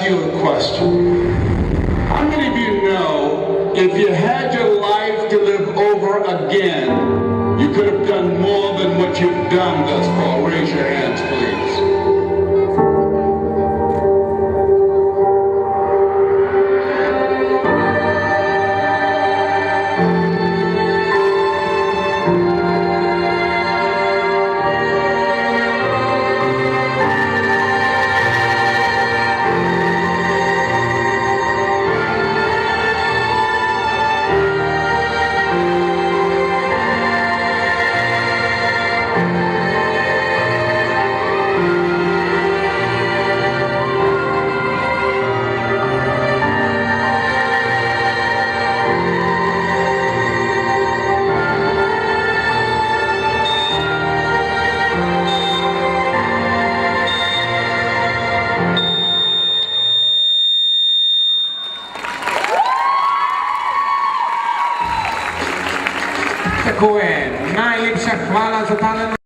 you a question. How many of you know if you had your life to live over again, you could have done more than what you've done thus far? Raise your hands, please. Такое najlepsza chwala za talent.